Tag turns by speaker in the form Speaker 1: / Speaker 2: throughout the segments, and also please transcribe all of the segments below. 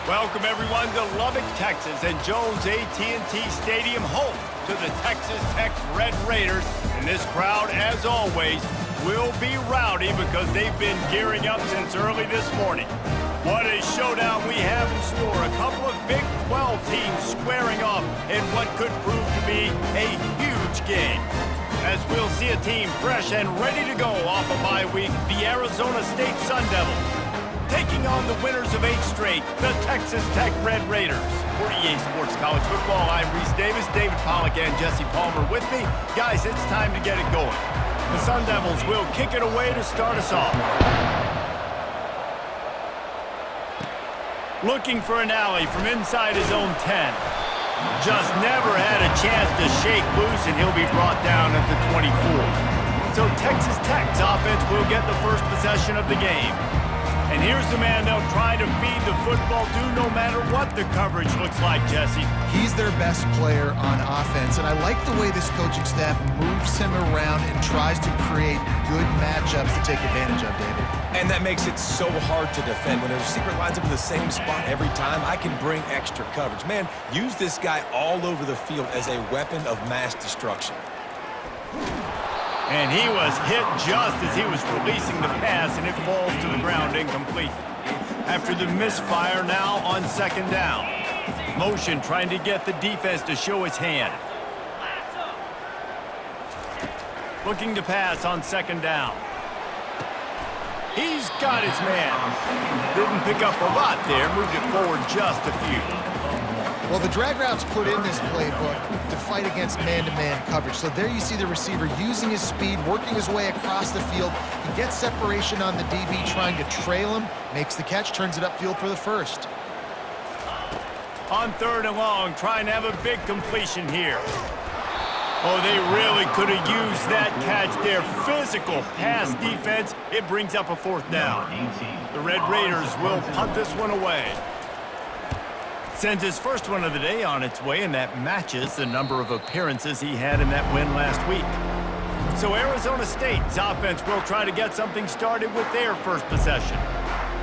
Speaker 1: Welcome everyone to Lubbock, Texas, and Jones AT&T Stadium, home to the Texas Tech Red Raiders. And this crowd, as always, will be rowdy because they've been gearing up since early this morning. What a showdown we have in store. A couple of Big 12 teams squaring off in what could prove to be a huge game. As we'll see a team fresh and ready to go off a bye week, the Arizona State Sun Devils, taking on the winners of 8 straight, the Texas Tech Red Raiders. For EA Sports College Football, I'm Reese Davis, David Pollack, and Jesse Palmer with me. Guys, it's time to get it going. The Sun Devils will kick it away to start us off. Looking for an alley from inside his own 10. Just never had a chance to shake loose, and he'll be brought down at the 24. So Texas Tech's offense will get the first possession of the game. And here's the man they'll try to feed the football to no matter what the coverage looks like, Jesse.
Speaker 2: He's their best player on offense, and I like the way this coaching staff moves him around and tries to create good matchups to take advantage of, David.
Speaker 3: And that makes it so hard to defend. When a receiver lines up in the same spot every time, I can bring extra coverage. Man, use this guy all over the field as a weapon of mass destruction.
Speaker 1: And he was hit just as he was releasing the pass, and it falls to the ground incomplete. After the misfire, now on second down. Motion trying to get the defense to show his hand. Looking to pass on second down. He's got his man. Didn't pick up a lot there, moved it forward just a few.
Speaker 2: Well, the drag route's put in this playbook to fight against man-to-man coverage. So there you see the receiver using his speed, working his way across the field. He gets separation on the DB, trying to trail him, makes the catch, turns it upfield for the first.
Speaker 1: On third and long, trying to have a big completion here. Oh, they really could have used that catch there. Physical pass defense. It brings up a fourth down. The Red Raiders will punt this one away. Sends his first one of the day on its way, and that matches the number of appearances he had in that win last week. So Arizona State's offense will try to get something started with their first possession.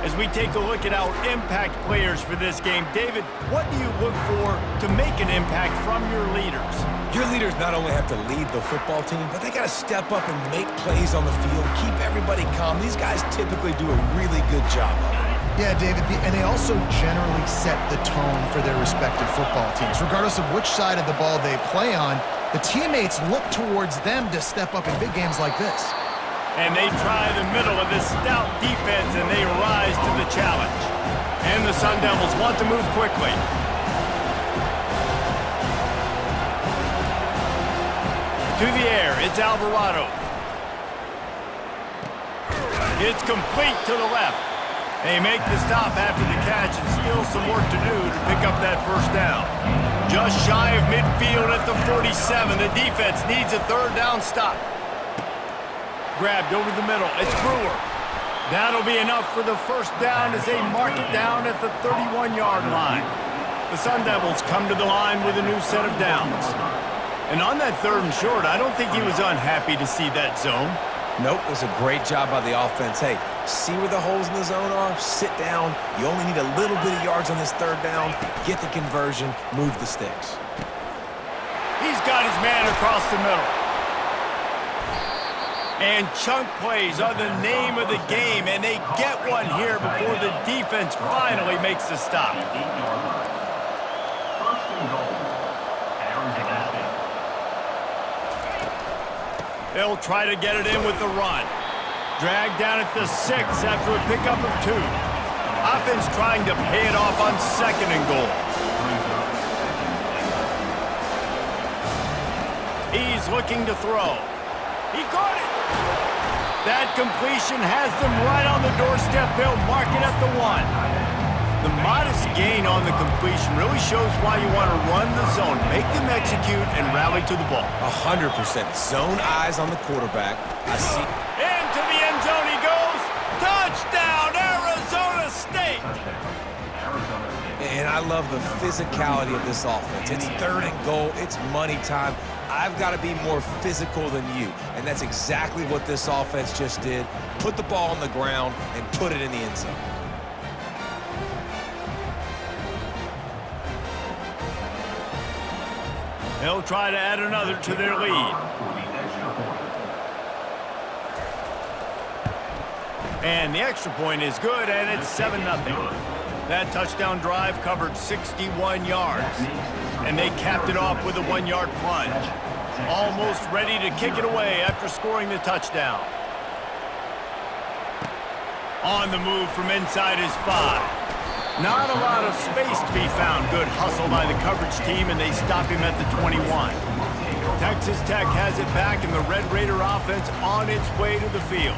Speaker 1: As we take a look at our impact players for this game, David, what do you look for to make an impact from your leaders?
Speaker 3: Your leaders not only have to lead the football team, but they got to step up and make plays on the field, keep everybody calm. These guys typically do a really good job of it.
Speaker 2: Yeah, David, and they also generally set the tone for their respective football teams. Regardless of which side of the ball they play on, the teammates look towards them to step up in big games like this.
Speaker 1: And they try the middle of this stout defense, and they rise to the challenge. And the Sun Devils want to move quickly. To the air, it's Alvarado. It's complete to the left. They make the stop after the catch, and still some work to do to pick up that first down. Just shy of midfield at the 47. The defense needs a third down stop. Grabbed over the middle. It's Brewer. That'll be enough for the first down as they mark it down at the 31-yard line. The Sun Devils come to the line with a new set of downs. And on that third and short, I don't think he was unhappy to see that zone.
Speaker 3: Nope, it was a great job by the offense. Hey, see where the holes in the zone are? Sit down. You only need a little bit of yards on this third down. Get the conversion. Move the sticks.
Speaker 1: He's got his man across the middle. And chunk plays are the name of the game, and they get one here before the defense finally makes the stop. They'll try to get it in with the run. Dragged down at the 6 after a pickup of 2. Offense trying to pay it off on second and goal. He's looking to throw. He caught it. That completion has them right on the doorstep. They'll mark it at the 1. The modest gain on the completion really shows why you want to run the zone, make them execute, and rally to the ball.
Speaker 3: 100%. Zone eyes on the quarterback. I see.
Speaker 1: Into the end zone he goes. Touchdown, Arizona State.
Speaker 3: And I love the physicality of this offense. It's third and goal. It's money time. I've got to be more physical than you. And that's exactly what this offense just did. Put the ball on the ground and put it in the end zone.
Speaker 1: They'll try to add another to their lead. And the extra point is good, and it's 7-0. That touchdown drive covered 61 yards. And they capped it off with a 1-yard plunge. Almost ready to kick it away after scoring the touchdown. On the move from inside his 5. Not a lot of space to be found. Good hustle by the coverage team, and they stop him at the 21. Texas Tech has it back, and the Red Raider offense on its way to the field.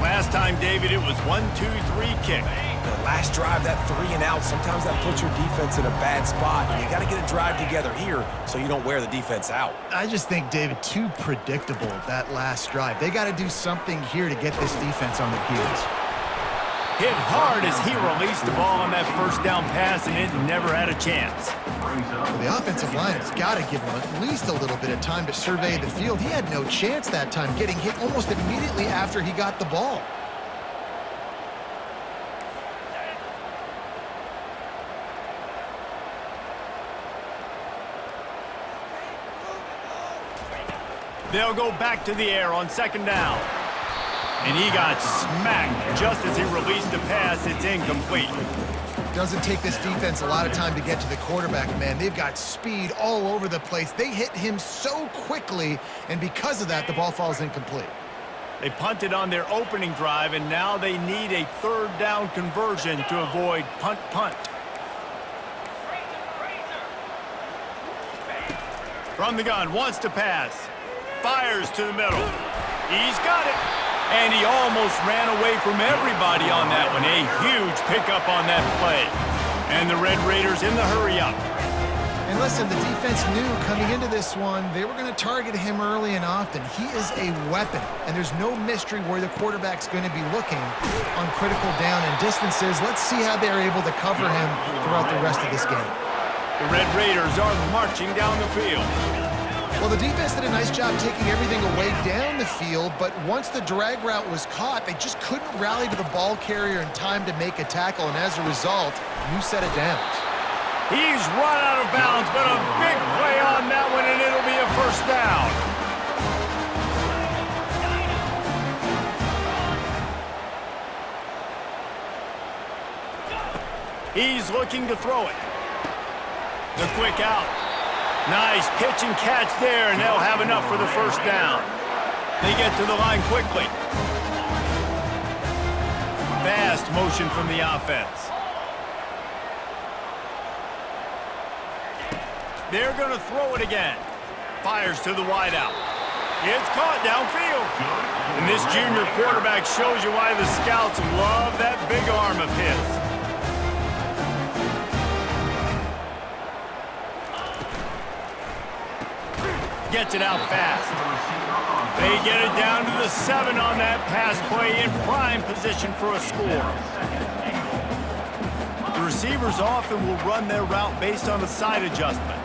Speaker 1: Last time, David, it was 1-2-3 kick.
Speaker 3: The last drive, that 3 and out, sometimes that puts your defense in a bad spot. And you got to get a drive together here so you don't wear the defense out.
Speaker 2: I just think, David, too predictable, that last drive. They got to do something here to get this defense on their heels.
Speaker 1: Hit hard as he released the ball on that first down pass, and it never had a chance.
Speaker 2: Well, the offensive line has got to give him at least a little bit of time to survey the field. He had no chance that time, getting hit almost immediately after he got the ball.
Speaker 1: They'll go back to the air on 2nd down. And he got smacked just as he released the pass. It's incomplete.
Speaker 2: Doesn't take this defense a lot of time to get to the quarterback, man. They've got speed all over the place. They hit him so quickly, and because of that, the ball falls incomplete.
Speaker 1: They punted on their opening drive, and now they need a 3rd down conversion to avoid punt. From the gun, wants to pass. Fires to the middle. He's got it. And he almost ran away from everybody on that one. A huge pickup on that play. And the Red Raiders in the hurry-up.
Speaker 2: And listen, the defense knew coming into this one, they were going to target him early and often. He is a weapon, and there's no mystery where the quarterback's going to be looking on critical down and distances. Let's see how they're able to cover him throughout the rest of this game.
Speaker 1: The Red Raiders are marching down the field.
Speaker 2: Well, the defense did a nice job taking everything away down the field, but once the drag route was caught, they just couldn't rally to the ball carrier in time to make a tackle, and as a result, new set of downs.
Speaker 1: He's run out of bounds, but a big play on that one, and it'll be a 1st down. He's looking to throw it. The quick out. Nice pitch and catch there, and they'll have enough for the 1st down. They get to the line quickly. Fast motion from the offense. They're going to throw it again. Fires to the wideout. It's caught downfield. And this junior quarterback shows you why the scouts love that big arm of his. Gets it out fast. They get it down to the 7 on that pass play, in prime position for a score. The receivers often will run their route based on a side adjustment.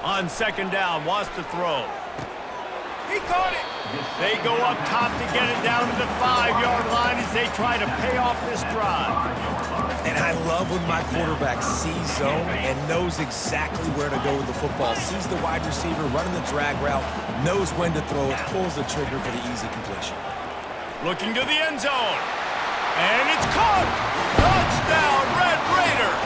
Speaker 1: On 2nd down, wants to throw. He caught it. They go up top to get it down to the 5-yard line as they try to pay off this drive.
Speaker 3: And I love when my quarterback sees zone and knows exactly where to go with the football. Sees the wide receiver running the drag route, knows when to throw it, pulls the trigger for the easy completion.
Speaker 1: Looking to the end zone. And it's caught! Touchdown, Red Raiders!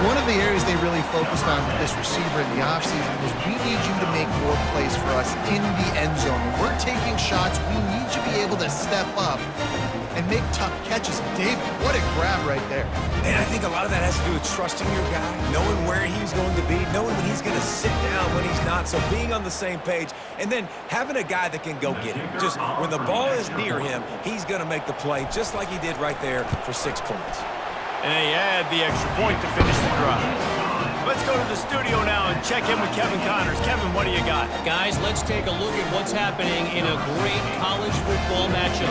Speaker 2: One of the areas they really focused on with this receiver in the offseason was, we need you to make more plays for us in the end zone. When we're taking shots, we need you to be able to step up and make tough catches. David, what a grab right there.
Speaker 3: And I think a lot of that has to do with trusting your guy, knowing where he's going to be, knowing when he's going to sit down, when he's not, so being on the same page, and then having a guy that can go get him. Just when the ball is near him, he's going to make the play, just like he did right there for 6 points.
Speaker 1: And they add the extra point to finish the drive. Let's go to the studio now and check in with Kevin Connors. Kevin, what do you got?
Speaker 4: Guys, let's take a look at what's happening in a great college football matchup.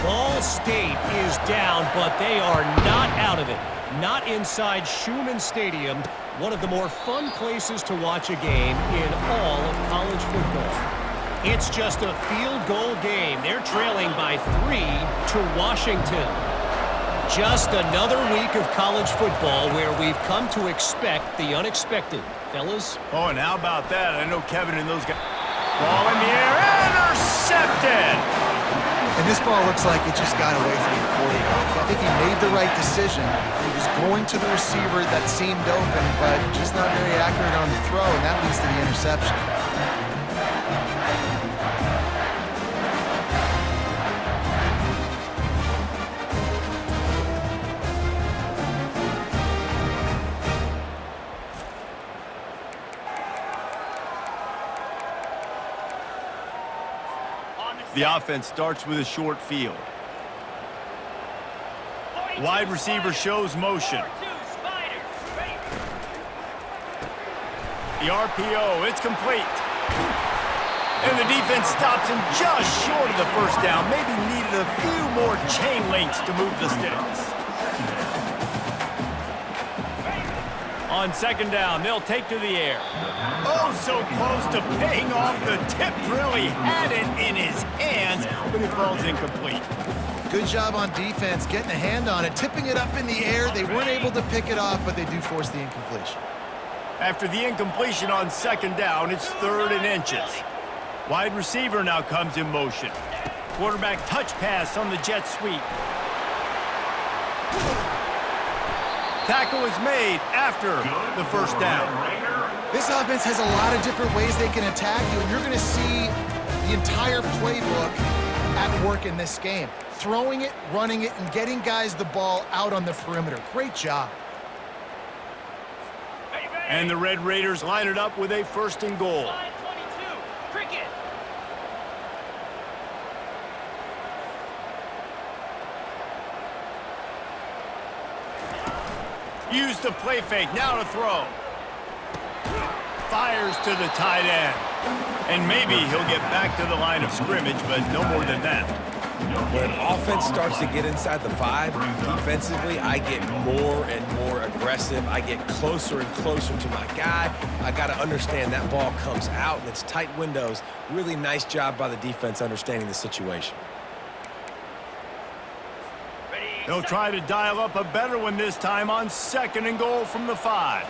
Speaker 4: Ball State is down, but they are not out of it. Not inside Schumann Stadium, one of the more fun places to watch a game in all of college football. It's just a field goal game. They're trailing by 3 to Washington. Just another week of college football where we've come to expect the unexpected. Fellas?
Speaker 1: Oh, and how about that? I know Kevin and those guys. Ball in the air, intercepted!
Speaker 2: And this ball looks like it just got away from the quarterback. I think he made the right decision. He was going to the receiver that seemed open, but just not very accurate on the throw, and that leads to the interception.
Speaker 1: The offense starts with a short field. Wide receiver shows motion. The RPO, it's complete. And the defense stops him just short of the first down. Maybe needed a few more chain links to move the sticks. On second down, they'll take to the air. Oh, so close to paying off. The tip really had it in his hands, but it falls incomplete.
Speaker 2: Good job on defense, getting a hand on it, tipping it up in the air. They weren't able to pick it off, but they do force the incompletion.
Speaker 1: After the incompletion on second down, it's 3rd and inches. Wide receiver now comes in motion. Quarterback touch pass on the jet sweep. Tackle is made after the first down.
Speaker 2: This offense has a lot of different ways they can attack you, and you're going to see the entire playbook at work in this game. Throwing it, running it, and getting guys the ball out on the perimeter. Great job.
Speaker 1: And the Red Raiders line it up with a 1st and goal. Use the play fake, now to throw. Fires to the tight end. And maybe he'll get back to the line of scrimmage, but no more than that.
Speaker 3: When offense starts to get inside the 5, defensively, I get more and more aggressive. I get closer and closer to my guy. I got to understand that ball comes out, and it's tight windows. Really nice job by the defense understanding the situation.
Speaker 1: They'll try to dial up a better one this time on 2nd and goal from the 5.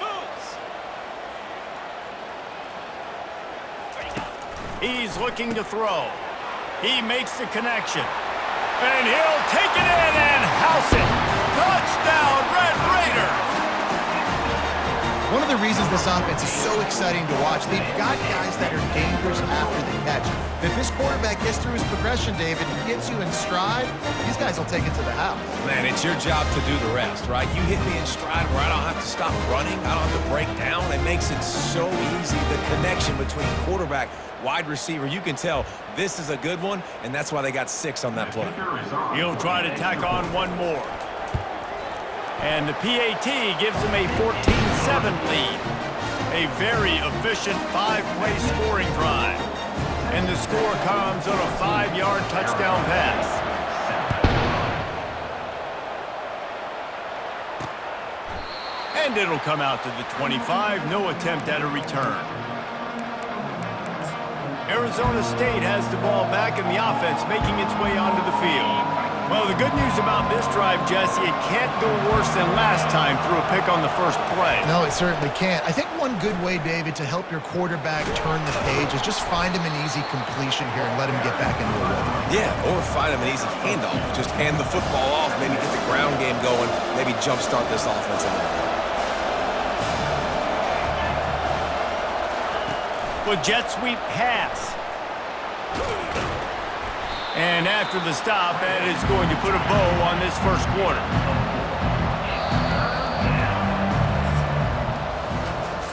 Speaker 1: He's looking to throw. He makes the connection. And he'll take it in and house it. Touchdown, Red Raiders!
Speaker 2: One of the reasons this offense is so exciting to watch, they've got guys that are dangerous after the catch. If this quarterback gets through his progression, David, he gets you in stride, these guys will take it to the house.
Speaker 3: Man, it's your job to do the rest, right? You hit me in stride where I don't have to stop running. I don't have to break down. It makes it so easy, the connection between quarterback, wide receiver. You can tell this is a good one, and that's why they got 6 on that play.
Speaker 1: He'll try to tack on one more. And the PAT gives them a 14-7 lead. A very efficient 5-play scoring drive. And the score comes on a 5-yard touchdown pass. And it'll come out to the 25. No attempt at a return. Arizona State has the ball back and the offense making its way onto the field. Well, the good news about this drive, Jesse, it can't go worse than last time through a pick on the first play.
Speaker 2: No, it certainly can't. I think one good way, David, to help your quarterback turn the page is just find him an easy completion here and let him get back into a rhythm.
Speaker 3: Yeah, or find him an easy handoff. Just hand the football off, maybe get the ground game going, maybe jumpstart this offense a little bit.
Speaker 1: Well, jet sweep pass. And after the stop, that is going to put a bow on this first quarter.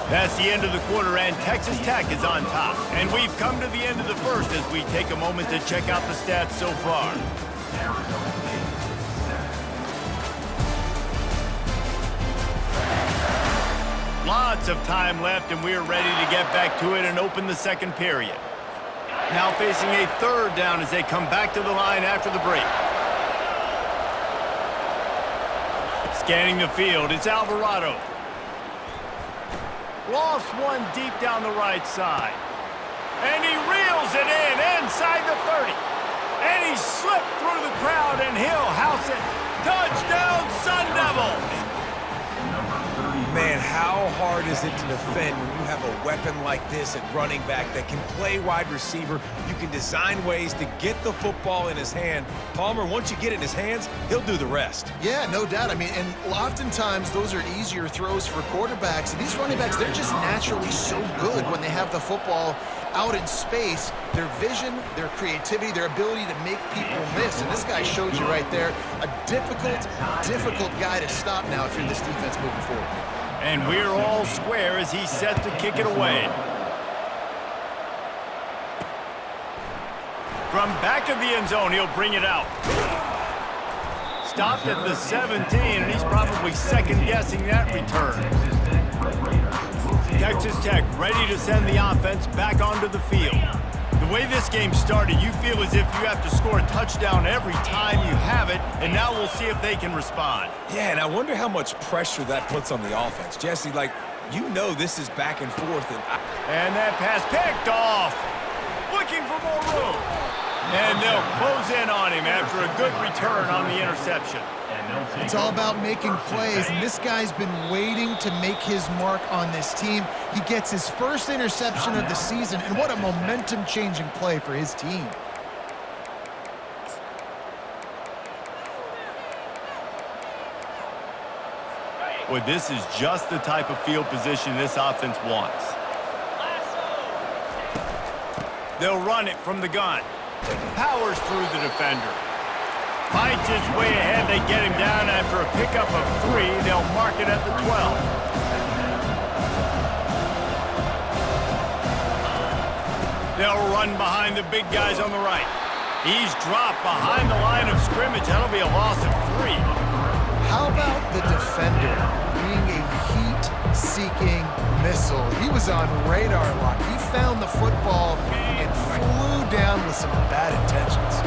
Speaker 1: That's the end of the quarter, and Texas Tech is on top. And we've come to the end of the first as we take a moment to check out the stats so far. Lots of time left, and we're ready to get back to it and open the second period. Now facing a 3rd down as they come back to the line after the break. Scanning the field, it's Alvarado. Lost one deep down the right side. And he reels it in inside the 30. And he slipped through the crowd, and he'll house it Touchdown, Sun Devils!
Speaker 3: Man, how hard is it to defend when you have a weapon like this at running back that can play wide receiver? You can design ways to get the football in his hand. Palmer, once you get it in his hands, he'll do the rest.
Speaker 2: Yeah, no doubt. I mean, and oftentimes those are easier throws for quarterbacks. And these running backs, they're just naturally so good when they have the football out in space. Their vision, their creativity, their ability to make people miss. And this guy showed you right there, a difficult guy to stop now if you're this defense moving forward.
Speaker 1: And we're all square as he's set to kick it away. From back of the end zone, he'll bring it out. Stopped at the 17, and he's probably second-guessing that return. Texas Tech ready to send the offense back onto the field. The way this game started, you feel as if you have to score a touchdown every time you have it, and now we'll see if they can respond.
Speaker 3: Yeah, and I wonder how much pressure that puts on the offense. Jesse, like, you know this is back and forth.
Speaker 1: And that pass picked off. Looking for more room. And they'll close in on him after a good return on the interception.
Speaker 2: It's all about making plays, and this guy's been waiting to make his mark on this team. He gets his first interception of the season, and what a momentum-changing play for his team.
Speaker 1: Boy, this is just the type of field position this offense wants. They'll run it from the gun. Powers through the defender. Fights his way ahead. They get him down after a pickup of 3. They'll mark it at the 12. They'll run behind the big guys on the right. He's dropped behind the line of scrimmage. That'll be a loss of 3.
Speaker 2: How about the defender being a heat-seeking missile? He was on radar lock. He found the football and flew down with some bad intentions.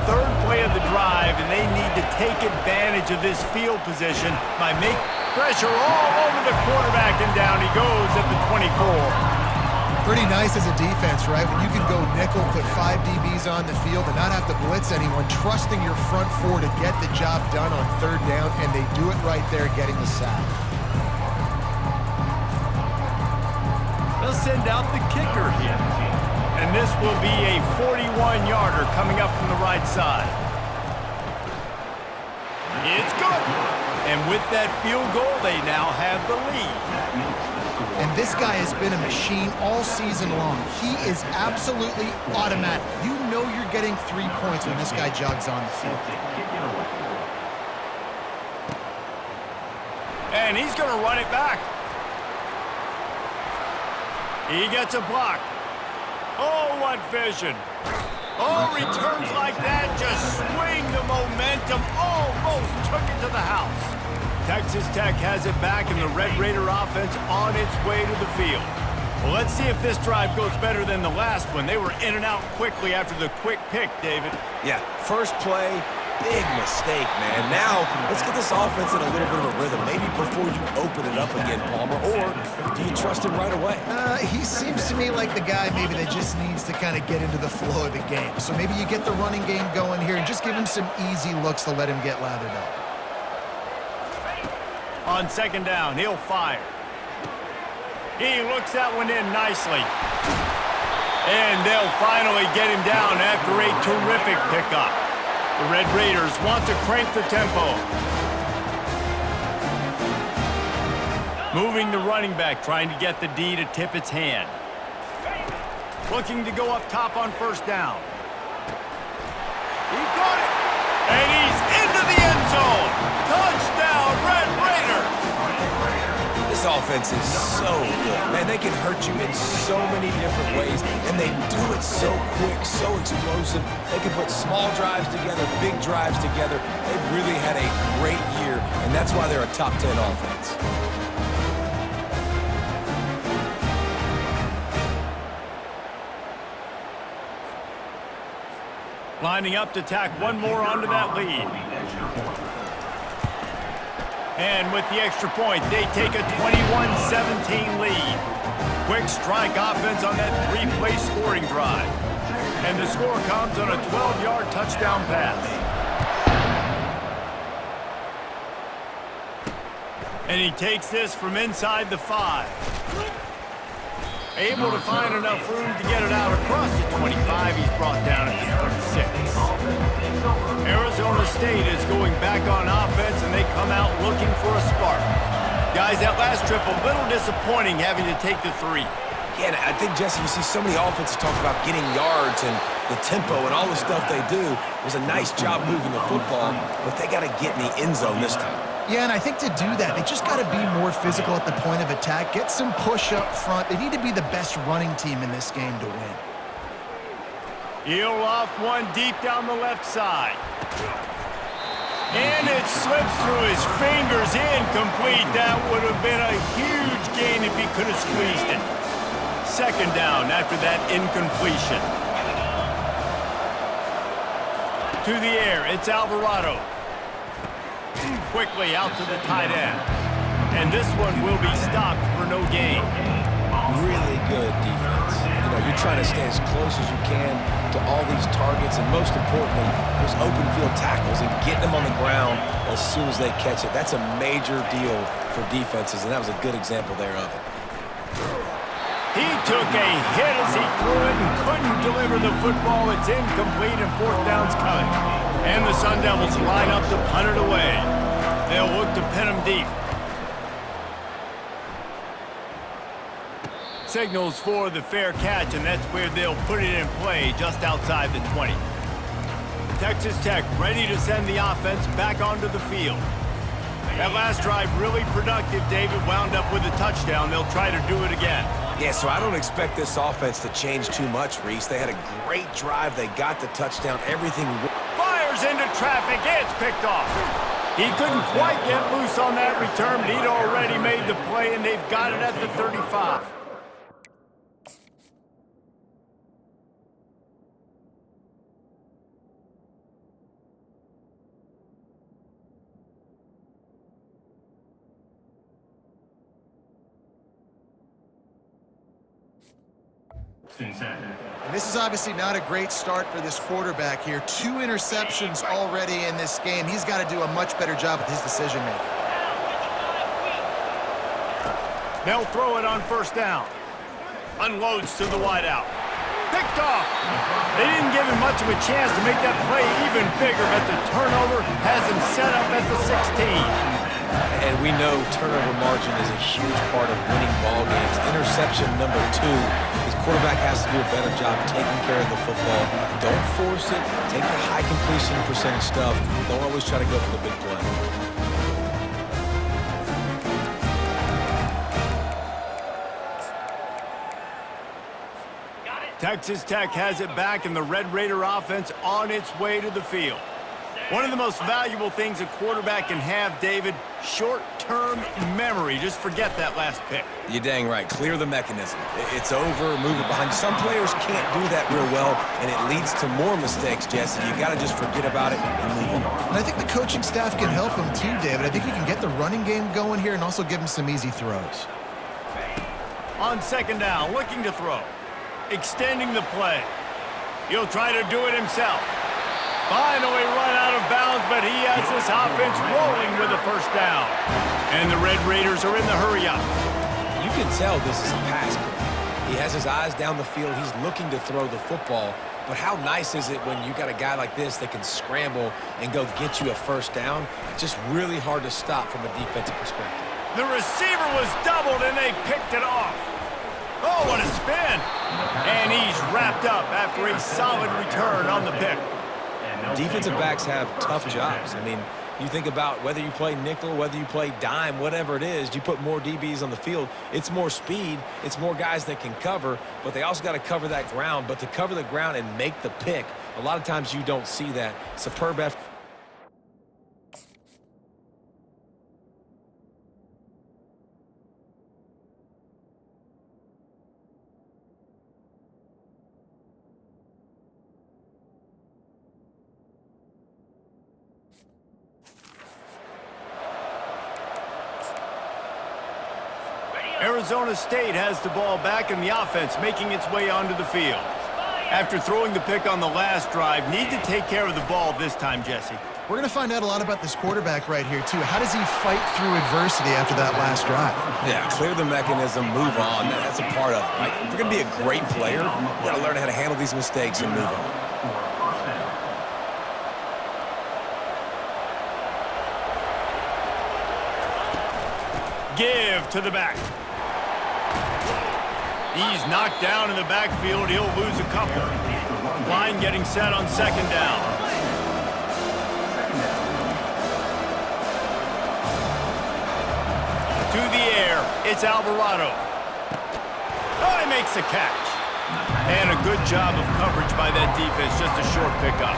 Speaker 1: Third play of the drive, and they need to take advantage of this field position by making pressure all over the quarterback, and down he goes at the 24.
Speaker 2: Pretty nice as a defense, right? When you can go nickel, put 5 DBs on the field and not have to blitz anyone, trusting your front 4 to get the job done on third down, and they do it right there, getting the sack.
Speaker 1: They'll send out the kicker here. And this will be a 41-yarder coming up from the right side. It's good. And with that field goal, they now have the lead.
Speaker 2: And this guy has been a machine all season long. He is absolutely automatic. You know you're getting 3 points when this guy jogs on the field.
Speaker 1: And he's going to run it back. He gets a block. Oh, what vision. Oh, returns like that just swing the momentum. Almost took it to the house. Texas Tech has it back, and the Red Raider offense on its way to the field. Well, let's see if this drive goes better than the last one. They were in and out quickly after the quick pick, David.
Speaker 3: Yeah, first play, big mistake, man. Now, let's get this offense in a little bit of a rhythm. Maybe before you open it up again, Palmer, or do you trust him right away?
Speaker 2: He seems to me like the guy maybe that just needs to kind of get into the flow of the game. So maybe you get the running game going here and just give him some easy looks to let him get lathered up.
Speaker 1: On second down, he'll fire. He looks that one in nicely. And they'll finally get him down after a terrific pickup. The Red Raiders want to crank the tempo. Moving the running back, trying to get the D to tip its hand. Looking to go up top on first down. He got it. And he's into the end zone. Touchdown, Red Raiders.
Speaker 3: This offense is so good. Man, they can hurt you in so many different ways, and they do it so quick, so explosive. They can put small drives together, big drives together. They've really had a great year, and that's why they're a top 10 offense.
Speaker 1: Lining up to tack one more onto that lead. And with the extra point, they take a 21-17 lead. Quick strike offense on that 3-play scoring drive. And the score comes on a 12-yard touchdown pass. And he takes this from inside the 5. Able to find enough room to get it out across the 25. He's brought down at the 26. Arizona State is going back on offense, and they come out looking for a spark. Guys, that last trip, a little disappointing having to take the 3.
Speaker 3: Yeah, and I think, Jesse, you see so many offenses talk about getting yards and the tempo and all the stuff they do. It was a nice job moving the football, but they got to get in the end zone this time.
Speaker 2: Yeah, and I think to do that, they just got to be more physical at the point of attack, get some push up front. They need to be the best running team in this game to win.
Speaker 1: He'll loft one deep down the left side. And it slips through his fingers, incomplete. That would have been a huge gain if he could have squeezed it. Second down after that incompletion. To the air, it's Alvarado. Quickly out to the tight end. And this one will be stopped for no gain.
Speaker 3: Really good defense. You know, you're trying to stay as close as you can to all these targets, and most importantly, those open field tackles and getting them on the ground as soon as they catch it. That's a major deal for defenses, and that was a good example there of it.
Speaker 1: He took a hit as he threw it and couldn't deliver the football. It's incomplete and fourth down's coming. And the Sun Devils line up to punt it away. They'll look to pin him deep. Signals for the fair catch, and that's where they'll put it in play just outside the 20. Texas Tech ready to send the offense back onto the field. That last drive really productive. David wound up with a touchdown. They'll try to do it again.
Speaker 3: Yeah, so I don't expect this offense to change too much, Reese. They had a great drive. They got the touchdown. Everything
Speaker 1: fires into traffic. It's picked off. He couldn't quite get loose on that return, but he'd already made the play, and they've got it at the 35.
Speaker 2: And this is obviously not a great start for this quarterback here. 2 interceptions already in this game. He's got to do a much better job with his decision-making.
Speaker 1: They'll throw it on first down. Unloads to the wideout. Picked off. They didn't give him much of a chance to make that play even bigger, but the turnover has him set up at the 16.
Speaker 3: And we know turnover margin is a huge part of winning ball games. Interception number 2. His quarterback has to do a better job taking care of the football. Don't force it. Take the high completion percentage stuff. Don't always try to go for the big play.
Speaker 1: Texas Tech has it back, and the Red Raider offense on its way to the field. One of the most valuable things a quarterback can have, David, short-term memory. Just forget that last pick.
Speaker 3: You're dang right. Clear the mechanism. It's over. Move it behind you. Some players can't do that real well, and it leads to more mistakes, Jesse. You got to just forget about it and move on.
Speaker 2: And I think the coaching staff can help him too, David. I think he can get the running game going here and also give him some easy throws.
Speaker 1: On second down, looking to throw. Extending the play. He'll try to do it himself. Finally run out of bounds, but he has this offense rolling with a first down. And the Red Raiders are in the hurry-up.
Speaker 3: You can tell this is a pass play. He has his eyes down the field. He's looking to throw the football. But how nice is it when you got a guy like this that can scramble and go get you a first down? It's just really hard to stop from a defensive perspective.
Speaker 1: The receiver was doubled, and they picked it off. Oh, what a spin. And he's wrapped up after a solid return on the pick.
Speaker 3: Defensive backs have tough jobs. I mean, you think about whether you play nickel, whether you play dime, whatever it is, you put more DBs on the field. It's more speed. It's more guys that can cover, but they also got to cover that ground. But to cover the ground and make the pick, a lot of times you don't see that. Superb effort.
Speaker 1: Arizona State has the ball back, and the offense making its way onto the field. After throwing the pick on the last drive, need to take care of the ball this time, Jesse.
Speaker 2: We're going to find out a lot about this quarterback right here, too. How does he fight through adversity after that last drive?
Speaker 3: Yeah, clear the mechanism, move on. That's a part of it, right? If you're going to be a great player, you got to learn how to handle these mistakes and move on.
Speaker 1: Give to the back. He's knocked down in the backfield. He'll lose a couple. Line getting set on second down. To the air, it's Alvarado. Oh, he makes the catch. And a good job of coverage by that defense, just a short pickup.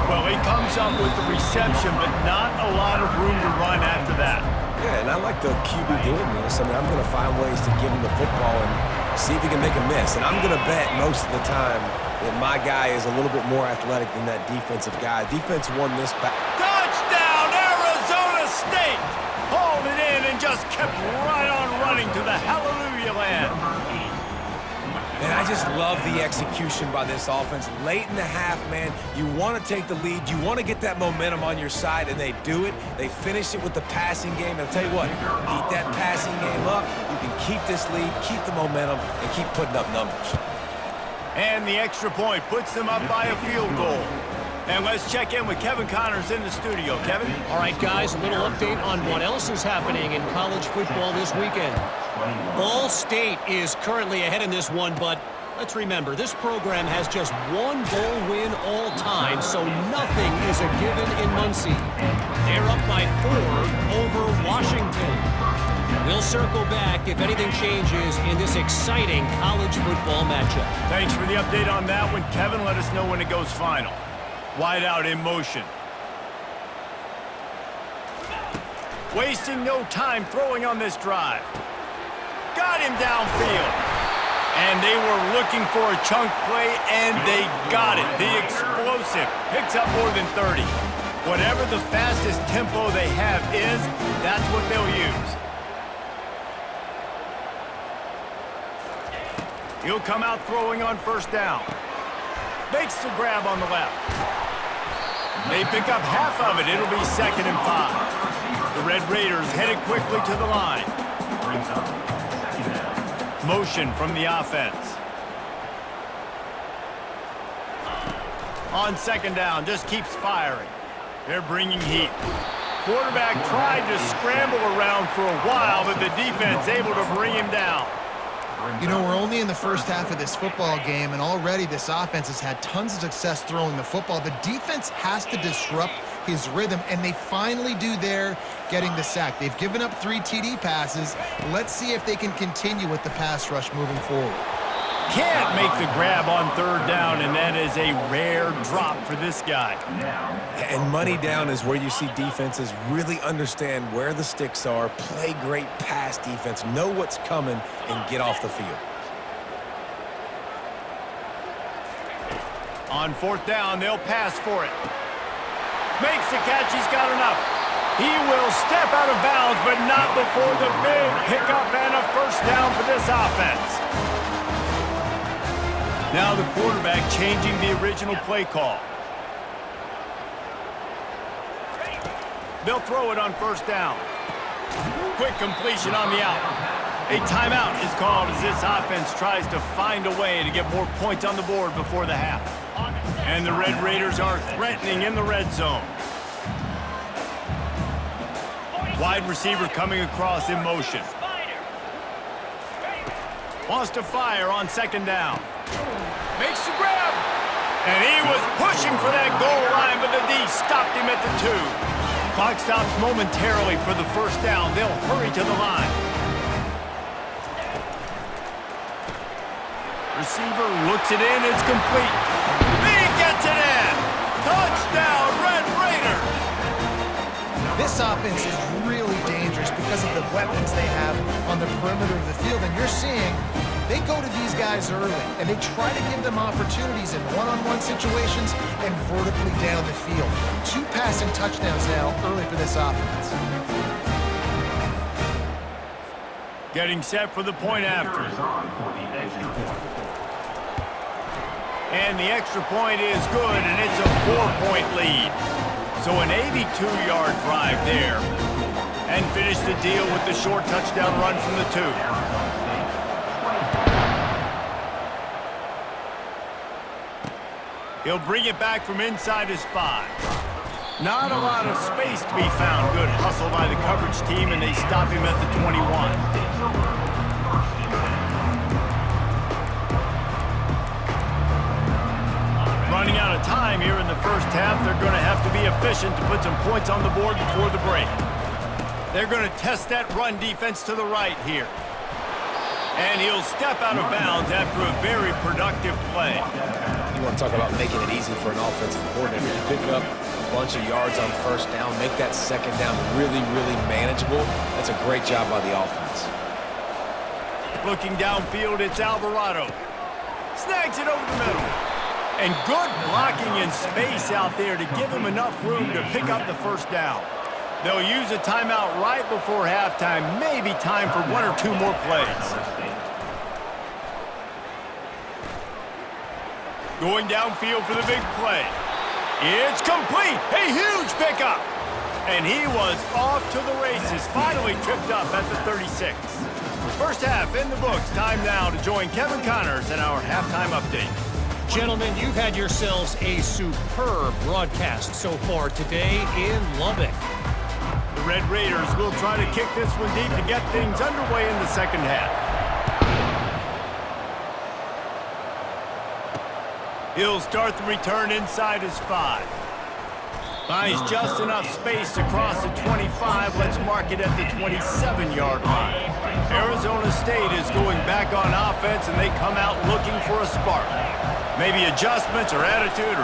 Speaker 1: Well, he comes up with the reception, but not a lot of room to run after that.
Speaker 3: Yeah, and I like the QB doing this. I mean, I'm going to find ways to give him the football and see if he can make a miss. And I'm going to bet most of the time that my guy is a little bit more athletic than that defensive guy. Defense won this back.
Speaker 1: Touchdown, Arizona State! Hauled it in and just kept right on running to the hallelujah land.
Speaker 3: And I just love the execution by this offense. Late in the half, man, you want to take the lead. You want to get that momentum on your side, and they do it. They finish it with the passing game. And I'll tell you what, keep that passing game up. You can keep this lead, keep the momentum, and keep putting up numbers.
Speaker 1: And the extra point puts them up by a field goal. And let's check in with Kevin Connors in the studio. Kevin?
Speaker 4: All right, guys, a little update on what else is happening in college football this weekend. Ball State is currently ahead in this one, but let's remember, this program has just one bowl win all time, so nothing is a given in Muncie. They're up by 4 over Washington. We'll circle back if anything changes in this exciting college football matchup.
Speaker 1: Thanks for the update on that one, Kevin. Let us know when it goes final. Wide out in motion. Wasting no time throwing on this drive. Got him downfield. And they were looking for a chunk play, and they got it. The explosive picks up more than 30. Whatever the fastest tempo they have is, that's what they'll use. He'll come out throwing on first down. Makes the grab on the left. They pick up half of it. It'll be 2nd and 5. The Red Raiders headed quickly to the line. Motion from the offense. On 2nd down, just keeps firing. They're bringing heat. Quarterback tried to scramble around for a while, but the defense able to bring him down.
Speaker 2: You know, we're only in the first half of this football game, and already this offense has had tons of success throwing the football. The defense has to disrupt his rhythm, and they finally do there, getting the sack. They've given up 3 TD passes. Let's see if they can continue with the pass rush moving forward.
Speaker 1: Can't make the grab on 3rd down, and that is a rare drop for this guy.
Speaker 3: And money down is where you see defenses really understand where the sticks are, play great pass defense, know what's coming, and get off the field.
Speaker 1: On 4th down, they'll pass for it. Makes the catch, he's got enough. He will step out of bounds, but not before the big pickup and a first down for this offense. Now the quarterback changing the original play call. They'll throw it on 1st down. Quick completion on the out. A timeout is called as this offense tries to find a way to get more points on the board before the half. And the Red Raiders are threatening in the red zone. Wide receiver coming across in motion. Wants to fire on 2nd down. Makes the grab. And he was pushing for that goal line, but the D stopped him at the 2. Clock stops momentarily for the first down. They'll hurry to the line. Receiver looks it in. It's complete. He gets it in. Touchdown, Red Raiders.
Speaker 2: This offense is really dangerous because of the weapons they have on the perimeter of the field. And you're seeing they go to these guys early, and they try to give them opportunities in one-on-one situations and vertically down the field. 2 passing touchdowns now early for this offense.
Speaker 1: Getting set for the point after. And the extra point is good, and it's a 4-point lead. So an 82-yard drive there. And finish the deal with the short touchdown run from the 2. He'll bring it back from inside his 5. Not a lot of space to be found. Good hustle by the coverage team, and they stop him at the 21. Running out of time here in the first half. They're going to have to be efficient to put some points on the board before the break. They're going to test that run defense to the right here. And he'll step out of bounds after a very productive play.
Speaker 3: You want to talk about making it easy for an offensive coordinator to pick up a bunch of yards on first down, make that second down really, really manageable. That's a great job by the offense.
Speaker 1: Looking downfield, it's Alvarado. Snags it over the middle. And good blocking in space out there to give him enough room to pick up the first down. They'll use a timeout right before halftime, maybe time for 1 or 2 more plays. Going downfield for the big play. It's complete. A huge pickup. And he was off to the races, finally tripped up at the 36. First half in the books. Time now to join Kevin Connors in our halftime update.
Speaker 4: Gentlemen, you've had yourselves a superb broadcast so far today in Lubbock.
Speaker 1: The Red Raiders will try to kick this one deep to get things underway in the second half. He'll start the return inside his 5. Finds just enough space to cross the 25. Let's mark it at the 27-yard line. Arizona State is going back on offense, and they come out looking for a spark. Maybe adjustments or attitude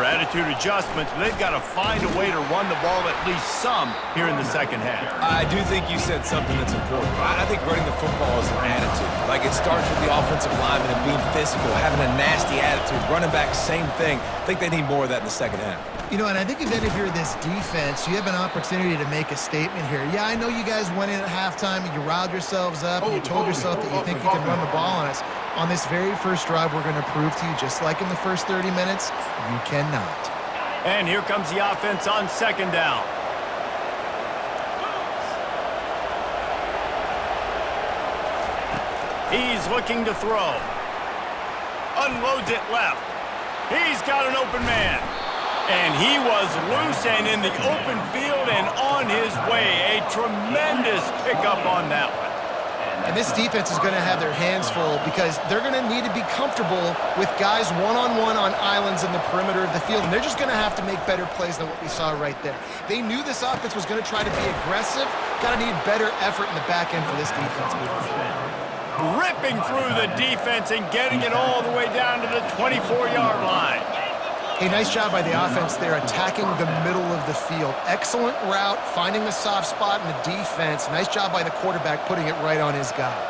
Speaker 1: adjustments, but they've got to find a way to run the ball at least some here in the second half.
Speaker 3: I do think you said something that's important. I think running the football is an attitude. Like, it starts with the offensive lineman and being physical, having a nasty attitude. Running back, same thing. I think they need more of that in the second half.
Speaker 2: You know, and I think then if you're this defense, you have an opportunity to make a statement here. Yeah, I know you guys went in at halftime and you riled yourselves up and you told yourself that you think you can run the ball on us. On this very first drive, we're going to prove to you, just like in the first 30 minutes, you cannot.
Speaker 1: And here comes the offense on second down. He's looking to throw. Unloads it left. He's got an open man. And he was loose and in the open field and on his way. A tremendous pickup on that one.
Speaker 2: And this defense is going to have their hands full because they're going to need to be comfortable with guys one-on-one on islands in the perimeter of the field. And they're just going to have to make better plays than what we saw right there. They knew this offense was going to try to be aggressive. Got to need better effort in the back end for this defense moving forward.
Speaker 1: Ripping through the defense and getting it all the way down to the 24-yard line.
Speaker 2: A nice job by the offense there, attacking the middle of the field. Excellent route, finding the soft spot in the defense. Nice job by the quarterback putting it right on his guy.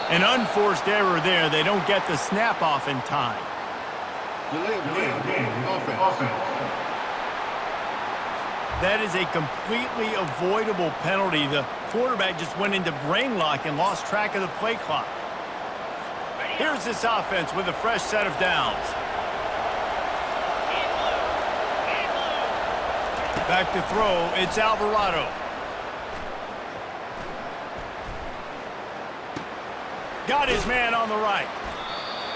Speaker 1: An unforced error there. They don't get the snap off in time. That is a completely avoidable penalty. The quarterback just went into brain lock and lost track of the play clock. Here's this offense with a fresh set of downs. Back to throw, it's Alvarado. Got his man on the right.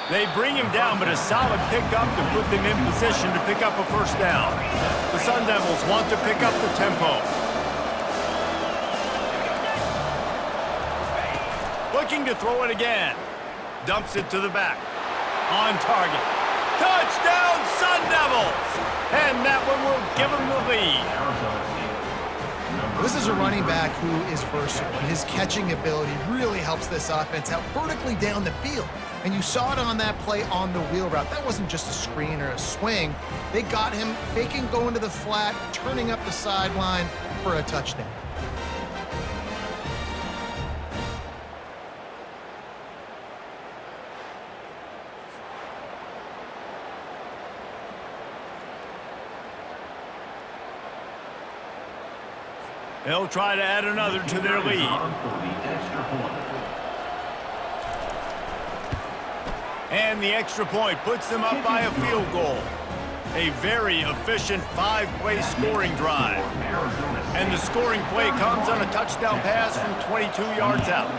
Speaker 1: They bring him down, but a solid pickup to put them in position to pick up a first down. The Sun Devils want to pick up the tempo. Looking to throw it again. Dumps it to the back. On target. Touchdown, Sun Devils! And that one will give them the lead.
Speaker 2: This is a running back who is versatile, and his catching ability really helps this offense out vertically down the field. And you saw it on that play on the wheel route. That wasn't just a screen or a swing. They got him faking going to the flat, turning up the sideline for a touchdown.
Speaker 1: They'll try to add another to their lead. And the extra point puts them up by a field goal. A very efficient 5-play scoring drive. And the scoring play comes on a touchdown pass from 22 yards out.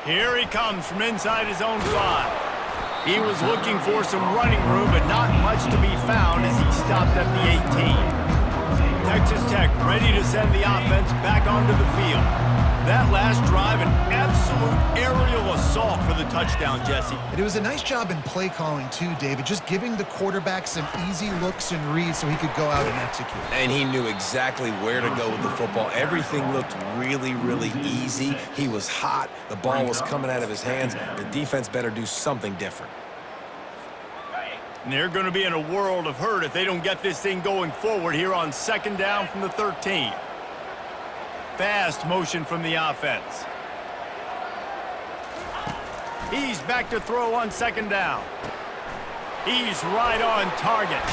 Speaker 1: Here he comes from inside his own 5. He was looking for some running room, but not much to be found as he stopped at the 18. Texas Tech ready to send the offense back onto the field. That last drive, an absolute aerial assault for the touchdown, Jesse.
Speaker 2: And it was a nice job in play calling too, David, just giving the quarterback some easy looks and reads so he could go out and execute.
Speaker 3: And he knew exactly where to go with the football. Everything looked really, really easy. He was hot. The ball was coming out of his hands. The defense better do something different.
Speaker 1: And they're going to be in a world of hurt if they don't get this thing going forward here on 2nd down from the 13. Fast motion from the offense. He's back to throw on 2nd down. He's right on target.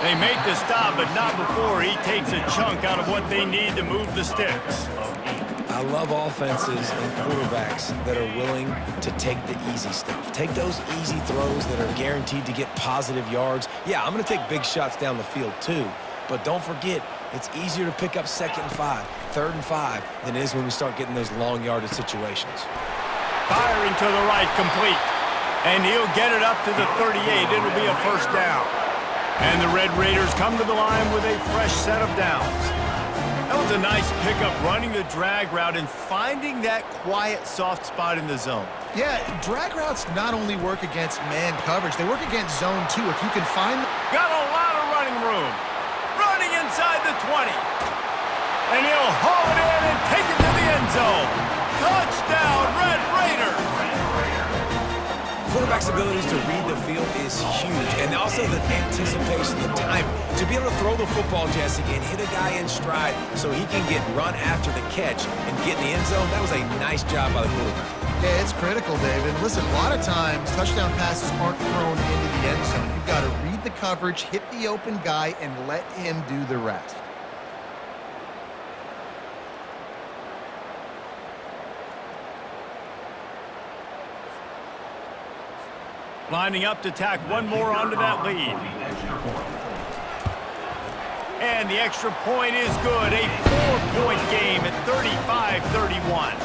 Speaker 1: They make the stop, but not before he takes a chunk out of what they need to move the sticks.
Speaker 3: I love offenses and quarterbacks that are willing to take the easy stuff. Take those easy throws that are guaranteed to get positive yards. Yeah, I'm going to take big shots down the field too. But don't forget, it's easier to pick up 2nd and 5, 3rd and 5 than it is when we start getting those long yardage situations.
Speaker 1: Firing to the right, complete. And he'll get it up to the 38. It'll be a 1st down. And the Red Raiders come to the line with a fresh set of downs. That was a nice pickup, running the drag route and finding that quiet, soft spot in the zone.
Speaker 2: Yeah, drag routes not only work against man coverage, they work against zone too. If you can find...
Speaker 1: Got a lot of running room. Running inside the 20. And he'll haul it in and take it to the end zone. Touchdown, Red Raiders!
Speaker 3: Quarterback's abilities to read the field is huge, and also the anticipation, the timing. To be able to throw the football, Jesse, and hit a guy in stride so he can get run after the catch and get in the end zone, that was a nice job by the quarterback.
Speaker 2: Yeah, it's critical, David. Listen, a lot of times, touchdown passes aren't thrown into the end zone. You've got to read the coverage, hit the open guy, and let him do the rest.
Speaker 1: Lining up to tack one more onto that lead. And the extra point is good. A 4-point game at 35-31.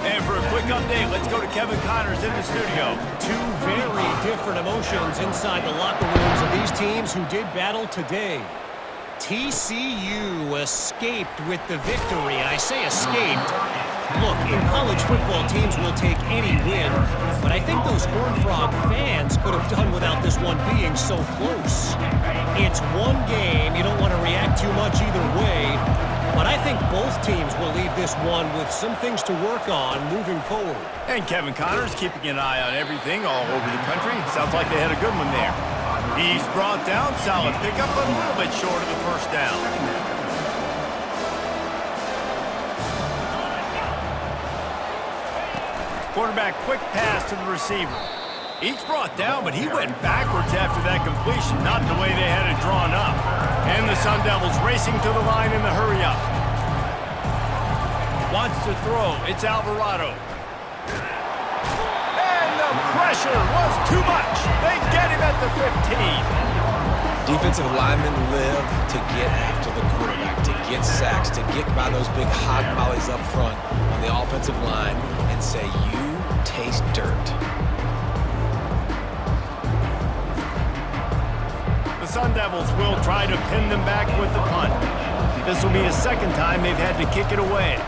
Speaker 1: And for a quick update, let's go to Kevin Connors in the studio.
Speaker 4: Two very different emotions inside the locker rooms of these teams who did battle today. TCU escaped with the victory. I say escaped. Look, in college football, teams will take any win, but I think those Horned Frog fans could have done without this one being so close. It's one game. You don't want to react too much either way, but I think both teams will leave this one with some things to work on moving forward.
Speaker 1: And Kevin Connors keeping an eye on everything all over the country. Sounds like they had a good one there. He's brought down, solid pickup, but a little bit short of the 1st down. Quarterback quick pass to the receiver. He's brought down, but he went backwards after that completion, not the way they had it drawn up. And the Sun Devils racing to the line in the hurry up. Wants to throw. It's Alvarado. And the pressure was too much. They get him at the 15.
Speaker 3: Defensive linemen live to get after the quarterback, to get sacks, to get by those big hog mollies up front on the offensive line and say, you taste dirt.
Speaker 1: The Sun Devils will try to pin them back with the punt. This will be the 2nd time they've had to kick it away.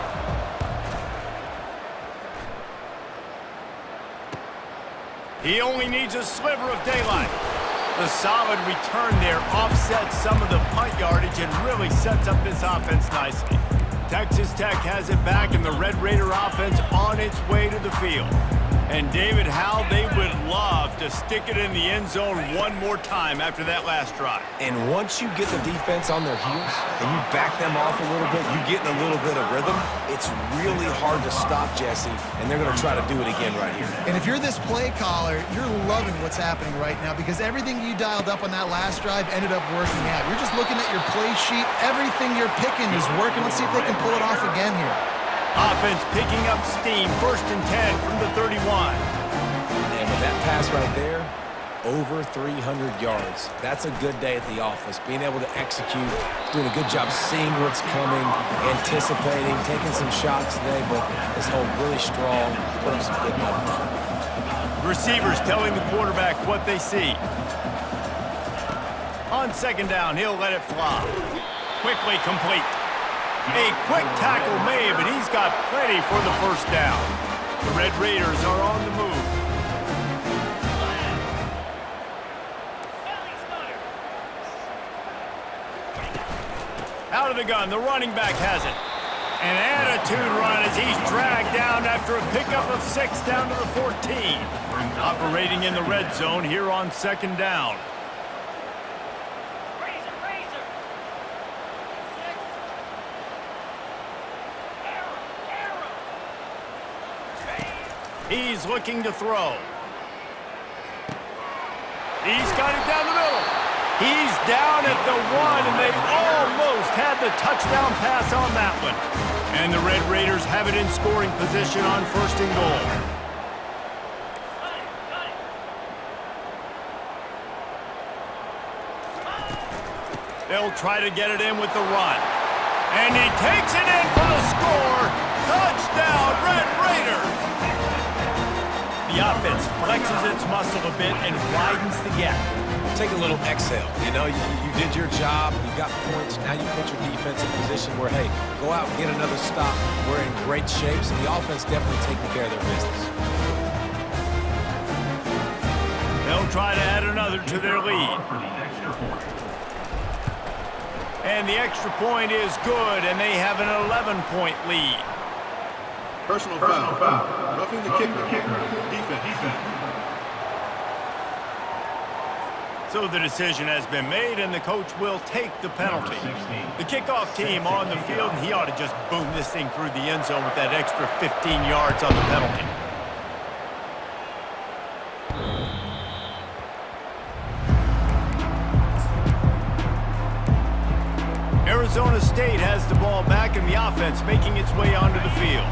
Speaker 1: He only needs a sliver of daylight. The solid return there offsets some of the punt yardage and really sets up this offense nicely. Texas Tech has it back, and the Red Raider offense on its way to the field. And David, how they would love to stick it in the end zone one more time after that last drive.
Speaker 3: And once you get the defense on their heels and you back them off a little bit, you get in a little bit of rhythm, it's really hard to stop, Jesse, and they're going to try to do it again right here.
Speaker 2: And if you're this play caller, you're loving what's happening right now because everything you dialed up on that last drive ended up working out. You're just looking at your play sheet. Everything you're picking is working. Let's see if they can pull it off again here.
Speaker 1: Offense picking up steam, 1st and 10 from the 31.
Speaker 3: And with that pass right there, over 300 yards. That's a good day at the office. Being able to execute, doing a good job seeing what's coming, anticipating, taking some shots today, but this hold really strong, put up some good numbers.
Speaker 1: Receivers telling the quarterback what they see. On 2nd down, he'll let it fly. Quickly complete. A quick tackle made, but he's got plenty for the 1st down. The Red Raiders are on the move. Out of the gun, the running back has it. An attitude run as he's dragged down after a pickup of 6 down to the 14. Operating in the red zone here on 2nd down. He's looking to throw. He's got it down the middle. He's down at the 1, and they almost had the touchdown pass on that one. And the Red Raiders have it in scoring position on 1st and goal. They'll try to get it in with the run. And he takes it in for the score. Touchdown, Red Raiders! The offense flexes its muscle a bit and widens the gap.
Speaker 3: Take a little exhale. You know, you did your job, you got points, now you put your defense in position where, hey, go out and get another stop. We're in great shape, so the offense definitely taking care of their business.
Speaker 1: They'll try to add another to their lead. And the extra point is good, and they have an 11-point lead.
Speaker 5: Personal foul. Roughing the kicker. Defense.
Speaker 1: So the decision has been made, and the coach will take the penalty. The kickoff team on the field, and he ought to just boom this thing through the end zone with that extra 15 yards on the penalty. Arizona State has the ball back, and the offense making its way onto the field.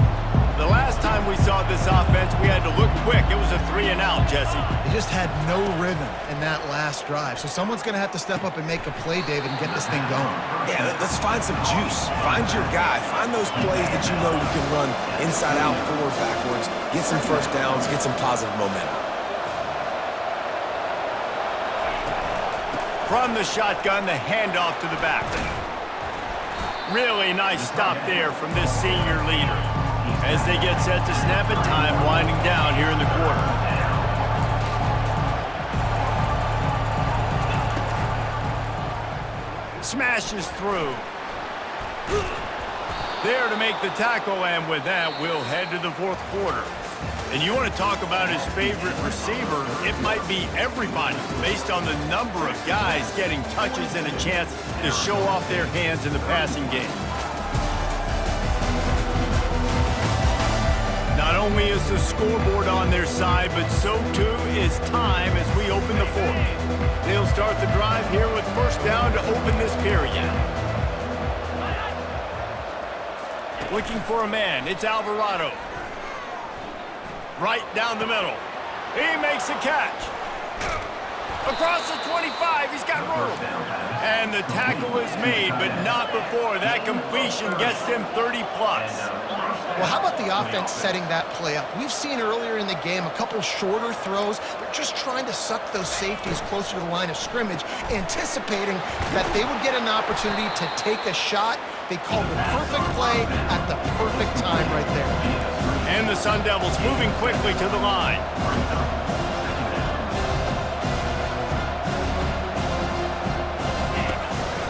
Speaker 1: The last time we saw this offense, we had to look quick. It was a 3-and-out, Jesse.
Speaker 2: They just had no rhythm in that last drive. So someone's going to have to step up and make a play, David, and get this thing going.
Speaker 3: Yeah, let's find some juice. Find your guy. Find those plays that you know you can run inside out, forward, backwards. Get some 1st downs. Get some positive momentum.
Speaker 1: From the shotgun, the handoff to the back. Really nice stop there from this senior leader. As they get set to snap it, time winding down here in the quarter. Smashes through. There to make the tackle, and with that, we'll head to the 4th quarter. And you want to talk about his favorite receiver, it might be everybody, based on the number of guys getting touches and a chance to show off their hands in the passing game. Not only is the scoreboard on their side, but so too is time as we open the 4th. They'll start the drive here with 1st down to open this period. Looking for a man, it's Alvarado. Right down the middle. He makes a catch. Across the 25, he's got room. And the tackle is made, but not before that completion gets them 30-plus.
Speaker 2: Well, how about the offense setting that play up? We've seen earlier in the game a couple shorter throws. They're just trying to suck those safeties closer to the line of scrimmage, anticipating that they would get an opportunity to take a shot. They called the perfect play at the perfect time right there.
Speaker 1: And the Sun Devils moving quickly to the line.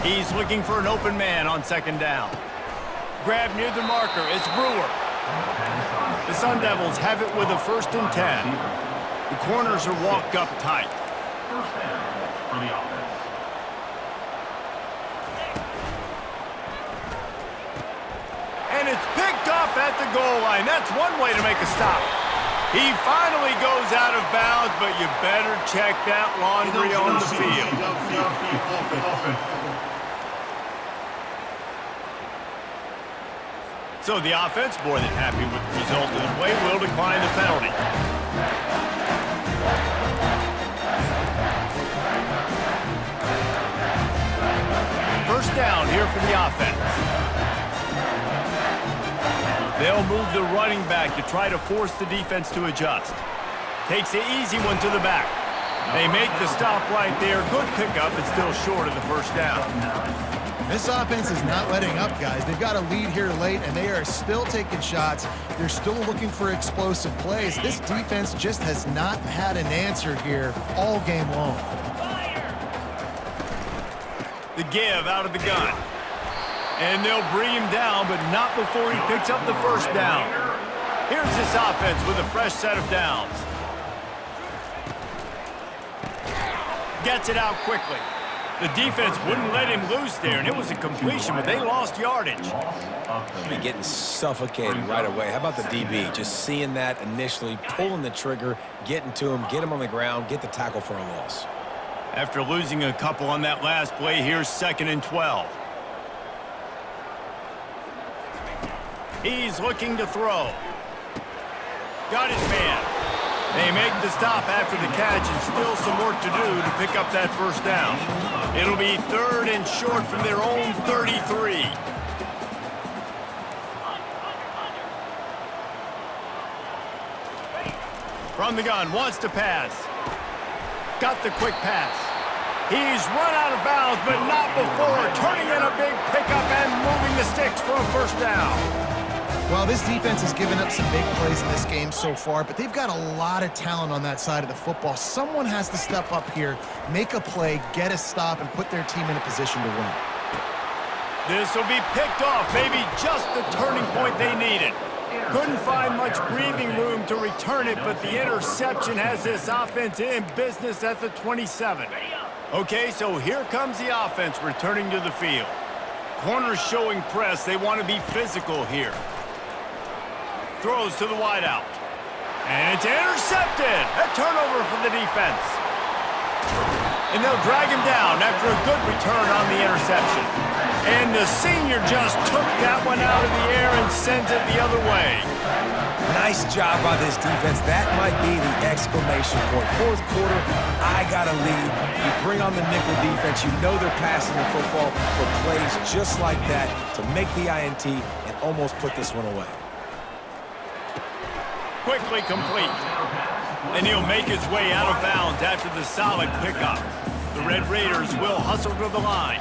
Speaker 1: He's looking for an open man on 2nd down. Grab near the marker. It's Brewer. The Sun Devils have it with a 1st and 10. The corners are walked up tight.
Speaker 6: First down for the offense.
Speaker 1: And it's picked off at the goal line. That's one way to make a stop. He finally goes out of bounds, but you better check that laundry on the field. So the offense, more than happy with the result of the play, will decline the penalty. First down here for the offense. They'll move the running back to try to force the defense to adjust. Takes the easy one to the back. They make the stop right there. Good pickup, but still short of the first down.
Speaker 2: This offense is not letting up, guys. They've got a lead here late, and they are still taking shots. They're still looking for explosive plays. This defense just has not had an answer here all game long.
Speaker 1: The give out of the gun. And they'll bring him down, but not before he picks up the first down. Here's this offense with a fresh set of downs. Gets it out quickly. The defense wouldn't let him loose there, and it was a completion, but they lost yardage.
Speaker 3: Be getting suffocated right away. How about the DB? Just seeing that initially, pulling the trigger, getting to him, get him on the ground, get the tackle for a loss.
Speaker 1: After losing a couple on that last play, here's 2nd and 12. He's looking to throw. Got his man. They make the stop after the catch, and still some work to do to pick up that first down. It'll be 3rd and short from their own 33. From the gun, wants to pass. Got the quick pass. He's run out of bounds, but not before turning in a big pickup and moving the sticks for a first down.
Speaker 2: Well, this defense has given up some big plays in this game so far, but they've got a lot of talent on that side of the football. Someone has to step up here, make a play, get a stop, and put their team in a position to win.
Speaker 1: This will be picked off, maybe just the turning point they needed. Couldn't find much breathing room to return it, but the interception has this offense in business at the 27. Okay, so here comes the offense returning to the field. Corners showing press. They want to be physical here. Throws to the wideout. And it's intercepted. A turnover for the defense. And they'll drag him down after a good return on the interception. And the senior just took that one out of the air and sends it the other way.
Speaker 3: Nice job by this defense. That might be the exclamation point. 4th quarter, I got a lead. You bring on the nickel defense. You know they're passing the football for plays just like that to make the INT and almost put this one away.
Speaker 1: Quickly complete. And he'll make his way out of bounds after the solid pickup. The Red Raiders will hustle to the line.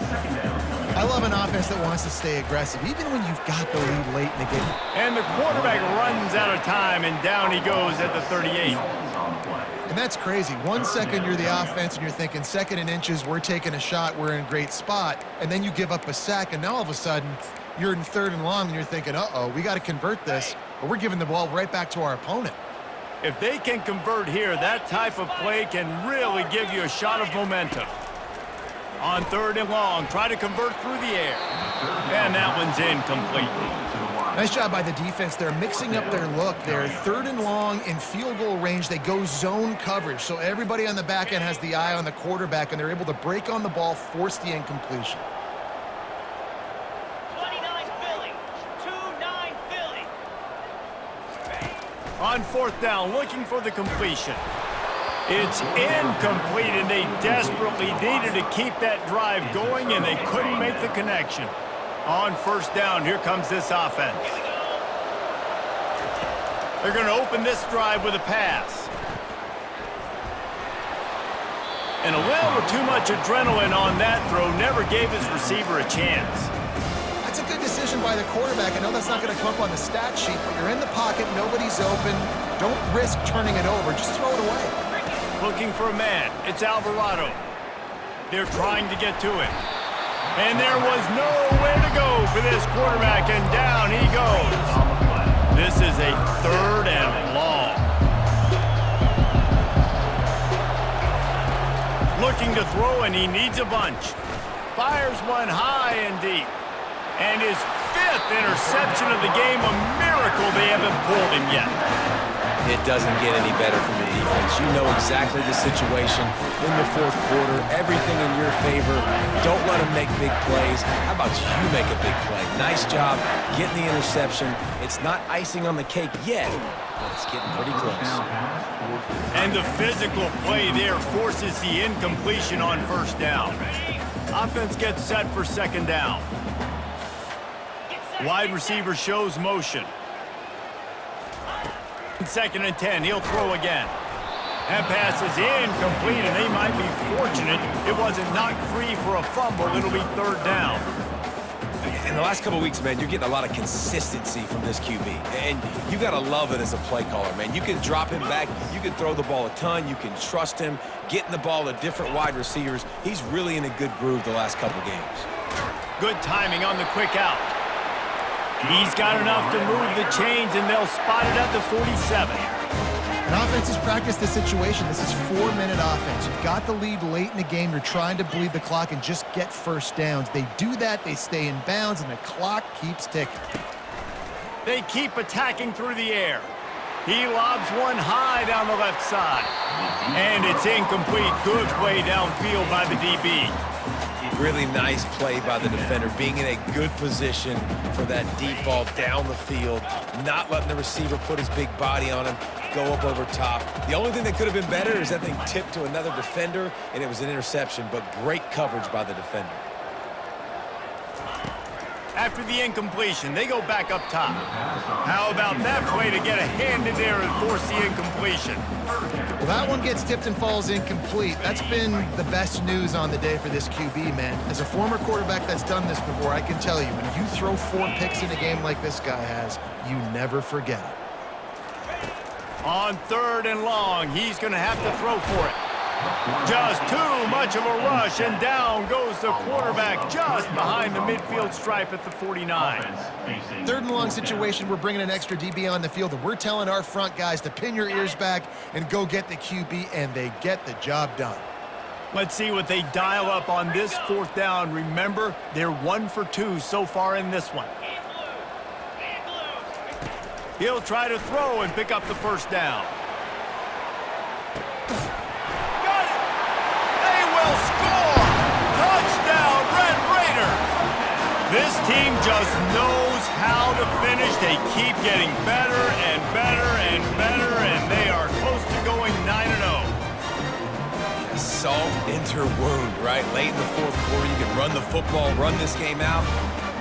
Speaker 2: I love an offense that wants to stay aggressive, even when you've got the lead late in the game.
Speaker 1: And the quarterback runs out of time, and down he goes at the 38.
Speaker 2: And that's crazy. 1 second you're the offense, and you're thinking 2nd and inches, we're taking a shot, we're in a great spot. And then you give up a sack, and now all of a sudden, you're in 3rd and long, and you're thinking, uh-oh, we got to convert this, or we're giving the ball right back to our opponent.
Speaker 1: If they can convert here, that type of play can really give you a shot of momentum. On 3rd and long, try to convert through the air. And that one's incomplete.
Speaker 2: Nice job by the defense. They're mixing up their look. They're 3rd and long in field goal range. They go zone coverage, so everybody on the back end has the eye on the quarterback, and they're able to break on the ball, force the incompletion.
Speaker 7: 29 Philly. 2-9 Philly.
Speaker 1: On 4th down, looking for the completion. It's incomplete, and they desperately needed to keep that drive going, and they couldn't make the connection. On 1st down, here comes this offense. They're going to open this drive with a pass. And a little too much adrenaline on that throw never gave his receiver a chance.
Speaker 2: That's a good decision by the quarterback. I know that's not going to come up on the stat sheet, but you're in the pocket, nobody's open. Don't risk turning it over. Just throw it away.
Speaker 1: Looking for a man. It's Alvarado. They're trying to get to him. And there was nowhere to go for this quarterback, and down he goes. This throw, and he needs a bunch. Fires one high and deep. And his 5th interception of the game, a miracle they haven't pulled him yet.
Speaker 3: It doesn't get any better from your defense. You know exactly the situation in the 4th quarter, everything in your favor. Don't let them make big plays. How about you make a big play? Nice job getting the interception. It's not icing on the cake yet, but it's getting pretty close.
Speaker 1: And the physical play there forces the incompletion on 1st down. Offense gets set for 2nd down. Wide receiver shows motion. 2nd and 10, he'll throw again. That pass is incomplete, and they might be fortunate it wasn't knocked free for a fumble. It'll be 3rd down.
Speaker 3: In the last couple of weeks, man, you're getting a lot of consistency from this QB. And you got to love it as a play caller, man. You can drop him back. You can throw the ball a ton. You can trust him, getting the ball to different wide receivers. He's really in a good groove the last couple games.
Speaker 1: Good timing on the quick out. He's got enough to move the chains, and they'll spot it at the 47.
Speaker 2: An offense has practiced this situation. This is 4-minute offense. You've got the lead late in the game. You're trying to bleed the clock and just get 1st downs. They do that, they stay in bounds, and the clock keeps ticking.
Speaker 1: They keep attacking through the air. He lobs one high down the left side. And it's incomplete. Good play downfield by the DB.
Speaker 3: Really nice play by the defender, being in a good position for that deep ball down the field, not letting the receiver put his big body on him, go up over top. The only thing that could have been better is that thing tipped to another defender, and it was an interception, but great coverage by the defender.
Speaker 1: After the incompletion, they go back up top. How about that play to get a hand in there and force the incompletion?
Speaker 2: Well, that one gets tipped and falls incomplete. That's been the best news on the day for this QB, man. As a former quarterback that's done this before, I can tell you, when you throw 4 picks in a game like this guy has, you never forget it.
Speaker 1: On 3rd and long, he's going to have to throw for it. Just too much of a rush, and down goes the quarterback just behind the midfield stripe at the 49.
Speaker 2: 3rd and long situation, we're bringing an extra DB on the field, and we're telling our front guys to pin your ears back and go get the QB, and they get the job done.
Speaker 1: Let's see what they dial up on this 4th down. Remember, they're 1 for 2 so far in this one. He'll try to throw and pick up the 1st down. Score! Touchdown, Red Raiders! This team just knows how to finish. They keep getting better and better and better, and they are close to going 9-0.
Speaker 3: Salt into wound, right? Late in the 4th quarter, you can run the football, run this game out.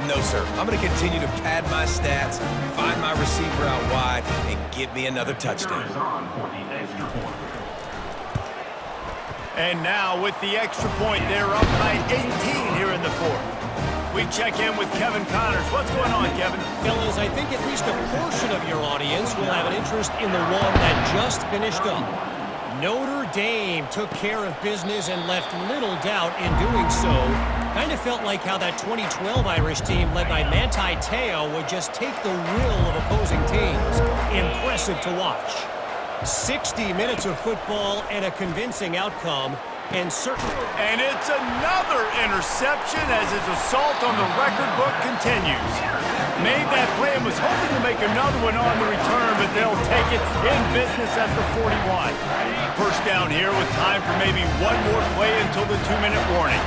Speaker 3: No, sir. I'm going to continue to pad my stats, find my receiver out wide, and get me another touchdown.
Speaker 1: And now with the extra point, they're up by 18 here in the 4th. We check in with Kevin Connors. What's going on, Kevin?
Speaker 4: Fellas, I think at least a portion of your audience will have an interest in the one that just finished up. Notre Dame took care of business and left little doubt in doing so. Kind of felt like how that 2012 Irish team led by Manti Te'o would just take the will of opposing teams. Impressive to watch. 60 minutes of football and a convincing outcome, and certainly.
Speaker 1: And it's another interception as his assault on the record book continues. Made that play and was hoping to make another one on the return, but they'll take it in business at the 41. 1st down here with time for maybe one more play until the 2-minute warning.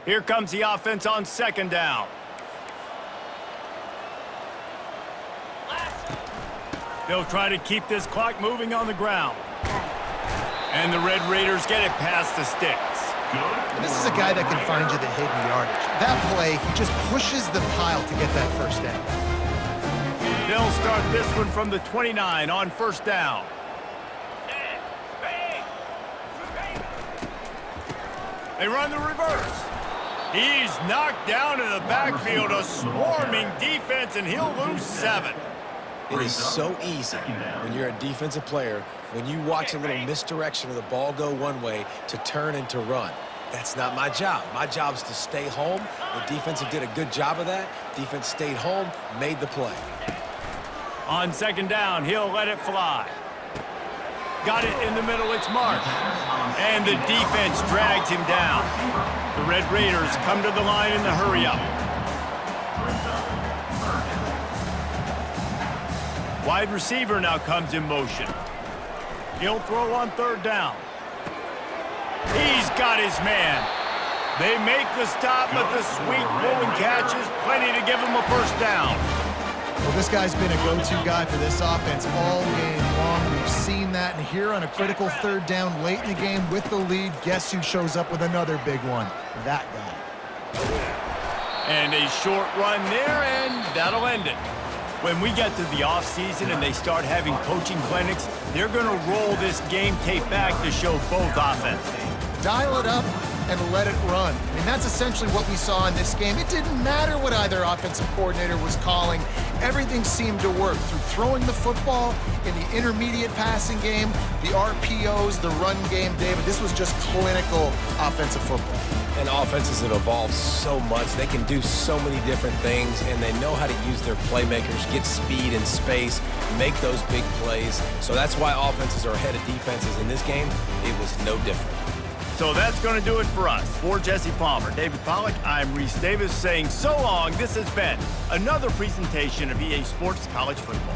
Speaker 1: Here comes the offense on 2nd down. They'll try to keep this clock moving on the ground. And the Red Raiders get it past the sticks.
Speaker 2: This is a guy that can find you the hidden yardage. That play, he just pushes the pile to get that 1st down.
Speaker 1: They'll start this one from the 29 on 1st down. They run the reverse. He's knocked down in the backfield, a swarming defense, and he'll lose 7.
Speaker 3: It is so easy when you're a defensive player, when you watch a little misdirection of the ball go one way, to turn and to run. That's not my job. My job is to stay home. The defensive did a good job of that. Defense stayed home, made the play.
Speaker 1: On 2nd down, he'll let it fly. Got it in the middle, it's Mark. And the defense drags him down. The Red Raiders come to the line in the hurry-up. Wide receiver now comes in motion. He'll throw on 3rd down. He's got his man. They make the stop, but the sweet blowing catch is plenty to give him a 1st down.
Speaker 2: Well, this guy's been a go-to guy for this offense all game long. We've seen that, and here on a critical 3rd down late in the game with the lead, guess who shows up with another big one? That guy.
Speaker 1: And a short run there, and that'll end it. When we get to the offseason and they start having coaching clinics, they're going to roll this game tape back to show both offenses.
Speaker 2: Dial it up and let it run. I mean, that's essentially what we saw in this game. It didn't matter what either offensive coordinator was calling. Everything seemed to work through throwing the football in the intermediate passing game, the RPOs, the run game. David, this was just clinical offensive football.
Speaker 3: And offenses have evolved so much. They can do so many different things, and they know how to use their playmakers, get speed and space, make those big plays. So that's why offenses are ahead of defenses in this game. It was no different.
Speaker 1: So that's going to do it for us. For Jesse Palmer, David Pollack, I'm Reese Davis saying so long. This has been another presentation of EA Sports College Football.